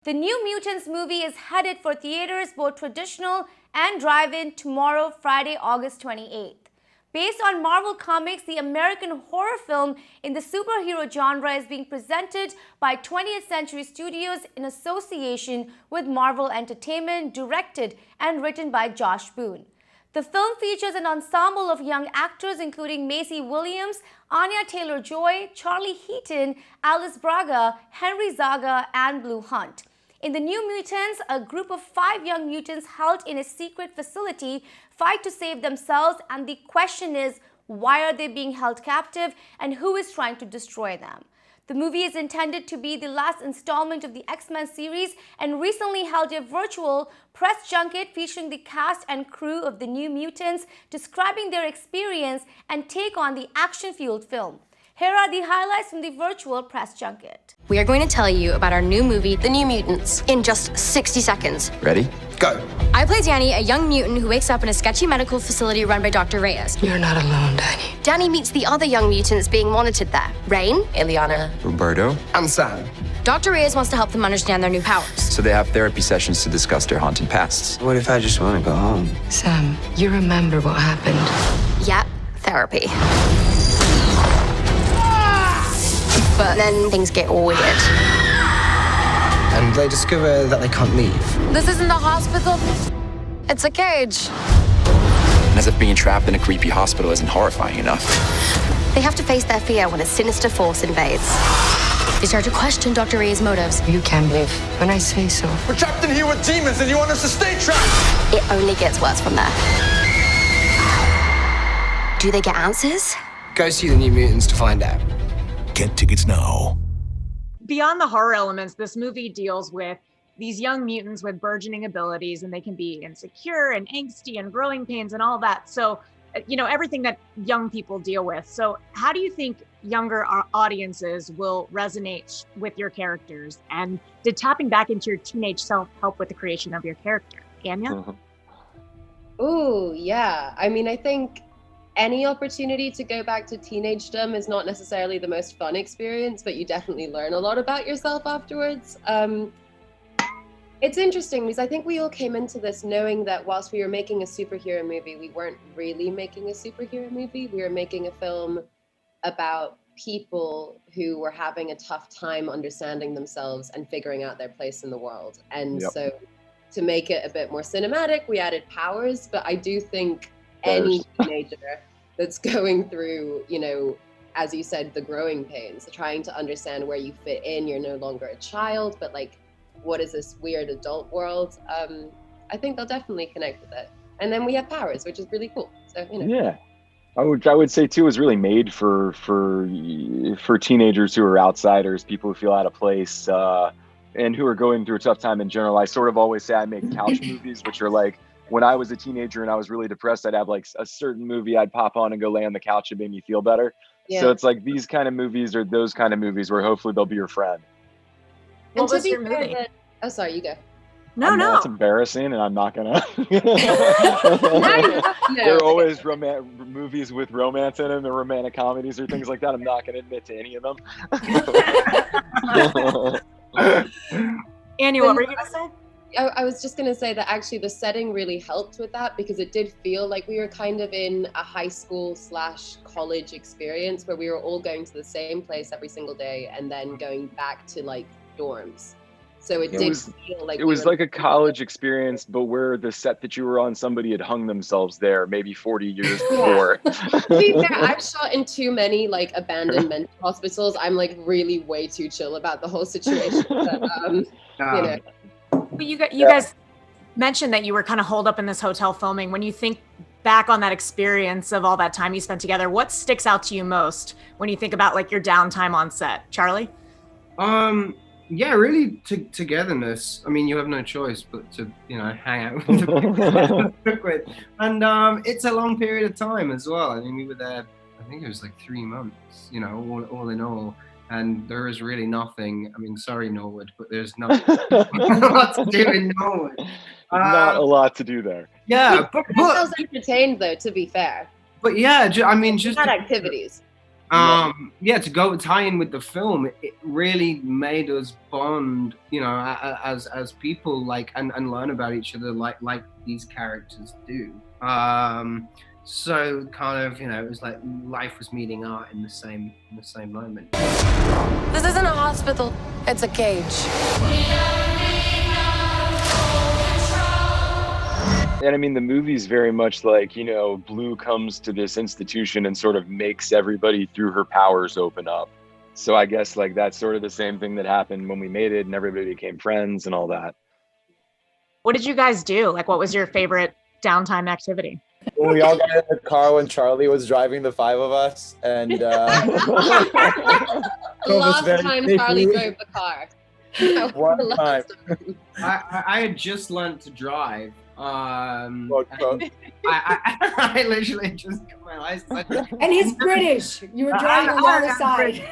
The New Mutants movie is headed for theaters, both traditional and drive-in, tomorrow, Friday, August 28th. Based on Marvel Comics, the American horror film in the superhero genre is being presented by 20th Century Studios in association with Marvel Entertainment, directed and written by Josh Boone. The film features an ensemble of young actors including Maisie Williams, Anya Taylor-Joy, Charlie Heaton, Alice Braga, Henry Zaga, and Blue Hunt. In the New Mutants, a group of 5 young mutants held in a secret facility fight to save themselves, and the question is, why are they being held captive and who is trying to destroy them? The movie is intended to be the last installment of the X-Men series and recently held a virtual press junket featuring the cast and crew of the New Mutants, describing their experience and take on the action-fueled film. Here are the highlights from the virtual press junket. We are going to tell you about our new movie, The New Mutants, in just 60 seconds. Ready? Go! I play Dani, a young mutant who wakes up in a sketchy medical facility run by Dr. Reyes. You're not alone, Dani. Dani meets the other young mutants being monitored there. Rahne, Illyana, Roberto. And Sam. Dr. Reyes wants to help them understand their new powers. So they have therapy sessions to discuss their haunted pasts. What if I just want to go home? Sam, you remember what happened. Yep, therapy. But then things get weird. And they discover that they can't leave. This isn't a hospital. It's a cage. As if being trapped in a creepy hospital isn't horrifying enough. They have to face their fear when a sinister force invades. They start to question Dr. Reyes' motives. You can leave when I say so. We're trapped in here with demons and you want us to stay trapped! It only gets worse from there. Do they get answers? Go see the New Mutants to find out. Get tickets now. Beyond the horror elements, this movie deals with these young mutants with burgeoning abilities, and they can be insecure and angsty and growing pains and all that. So, everything that young people deal with. So how do you think younger audiences will resonate with your characters? And did tapping back into your teenage self help with the creation of your character? Anya? Ooh, yeah. I mean, I think any opportunity to go back to teenagedom is not necessarily the most fun experience, but you definitely learn a lot about yourself afterwards. It's interesting because I think we all came into this knowing that whilst we were making a superhero movie, we weren't really making a superhero movie. We were making a film about people who were having a tough time understanding themselves and figuring out their place in the world. And so to make it a bit more cinematic, we added powers, but I do think any teenager that's going through, as you said, the growing pains, trying to understand where you fit in, you're no longer a child, but like, what is this weird adult world? I think they'll definitely connect with it. And then we have powers, which is really cool. So, Yeah. I would say too, is really made for teenagers who are outsiders, people who feel out of place, and who are going through a tough time in general. I sort of always say I make couch movies, which are like, when I was a teenager and I was really depressed, I'd have like a certain movie I'd pop on and go lay on the couch and make me feel better. Yeah. So it's like these kind of movies are those kind of movies where hopefully they'll be your friend. What was your movie? Oh, sorry, you go. No. That's embarrassing, and I'm not gonna. There are always movies with romance in them, or romantic comedies, or things like that. I'm not gonna admit to any of them. Anya, what were you gonna say? I was just gonna say that actually the setting really helped with that, because it did feel like we were kind of in a high school / college experience where we were all going to the same place every single day and then going back to like dorms. So it did feel like it was like a college experience, but where the set that you were on, somebody had hung themselves there maybe 40 years before. To be fair, I've shot in too many like abandoned mental hospitals. I'm like really way too chill about the whole situation. But, But you guys mentioned that you were kind of holed up in this hotel filming. When you think back on that experience of all that time you spent together, what sticks out to you most when you think about like your downtime on set? Charlie? Yeah, really togetherness. I mean, you have no choice but to, hang out with the people to work with. And it's a long period of time as well. I mean, we were there, I think it was like 3 months, all in all. And there is really nothing, I mean, sorry, Norwood, but there's nothing lot to do in Norwood. Not a lot to do there. Yeah. But I was entertained though, to be fair. But yeah, I mean, just had activities. To go tie in with the film, it really made us bond, as people, like, and learn about each other like these characters do. So kind of, it was like life was meeting art in the same moment. This isn't a hospital. It's a cage. And I mean, the movie's very much like, Blue comes to this institution and sort of makes everybody through her powers open up. So I guess like that's sort of the same thing that happened when we made it and everybody became friends and all that. What did you guys do? Like, what was your favorite downtime activity? When we all got in the car when Charlie was driving the five of us, and last time Charlie drove the car. One time. I had just learned to drive. I literally just got my license. And he's British. You were driving along the side.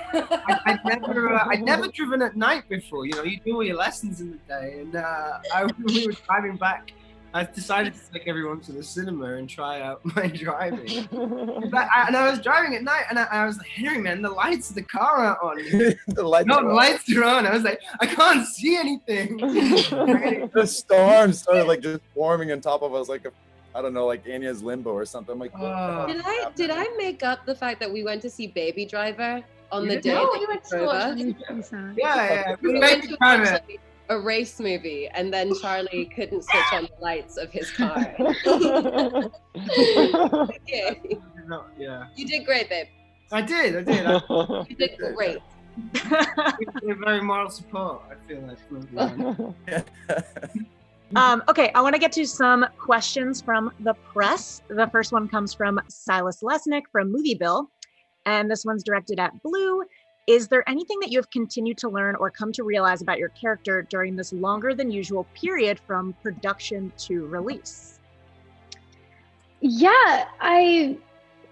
I'd never driven at night before. You do all your lessons in the day, and we were driving back. I decided to take everyone to the cinema and try out my driving. And I was driving at night, and I was like, Henry, man, the lights of the car aren't on. The lights are on. I was like, I can't see anything. The storm started like just forming on top of us, like like Anya's limbo or something. I'm like, did I make up the fact that we went to see Baby Driver on the day No, that we went to drove watch us? Yeah. We went to watch a race movie, and then Charlie couldn't switch on the lights of his car. Yeah. You did great, babe. I did. You did great. You're very moral support, I feel like. Okay, I want to get to some questions from the press. The first one comes from Silas Lesnick from Movie Bill, and this one's directed at Blue. Is there anything that you have continued to learn or come to realize about your character during this longer than usual period from production to release? Yeah, I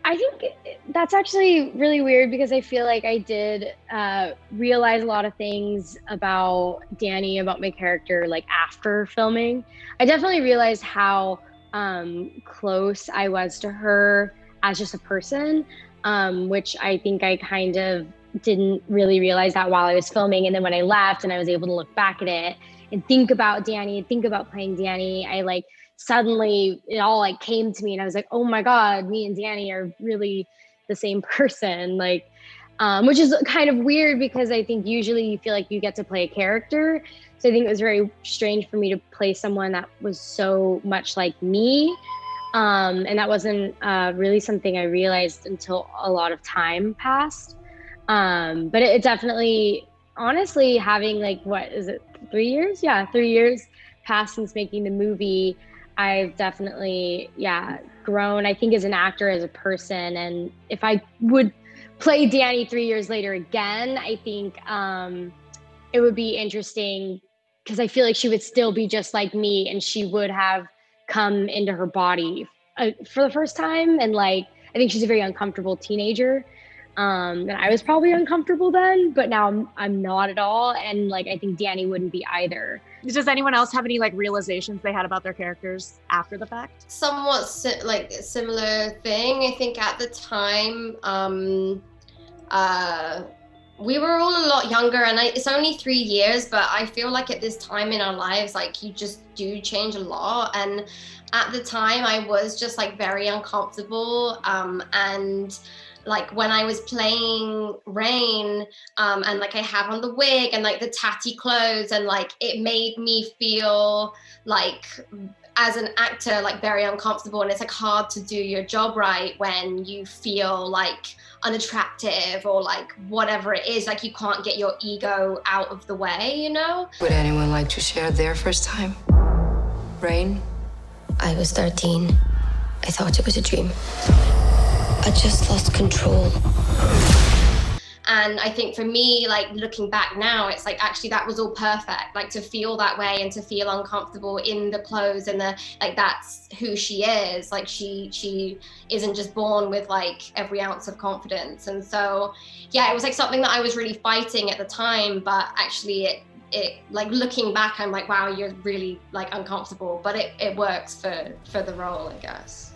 think that's actually really weird because I feel like I did realize a lot of things about Dani, about my character, like after filming. I definitely realized how close I was to her as just a person, which I think I kind of didn't really realize that while I was filming. And then when I left and I was able to look back at it and think about Dani and think about playing Dani, I like suddenly it all like came to me and I was like, oh my God, me and Dani are really the same person. Like, which is kind of weird because I think usually you feel like you get to play a character. So I think it was very strange for me to play someone that was so much like me. And that wasn't really something I realized until a lot of time passed. But it definitely, honestly, having like, what is it, 3 years? Yeah, 3 years passed since making the movie. I've definitely, grown, I think, as an actor, as a person. And if I would play Dani 3 years later again, I think it would be interesting because I feel like she would still be just like me and she would have come into her body for the first time. And like, I think she's a very uncomfortable teenager. And I was probably uncomfortable then, but now I'm not at all. And like, I think Dani wouldn't be either. Does anyone else have any like realizations they had about their characters after the fact? Somewhat similar thing. I think at the time, we were all a lot younger, and it's only 3 years, but I feel like at this time in our lives, like you just do change a lot. And at the time I was just like very uncomfortable. And like when I was playing Rahne, and like I have on the wig and like the tatty clothes, and like it made me feel like as an actor like very uncomfortable, and it's like hard to do your job right when you feel like unattractive or like whatever it is, like you can't get your ego out of the way, you know? Would anyone like to share their first time? Rahne? I was 13. I thought it was a dream. I just lost control. And I think for me, like looking back now, it's like actually that was all perfect. Like to feel that way and to feel uncomfortable in the clothes and the like, that's who she is. Like she isn't just born with like every ounce of confidence. And so, yeah, it was like something that I was really fighting at the time, but actually it like looking back, I'm like, wow, you're really like uncomfortable, but it works for the role, I guess.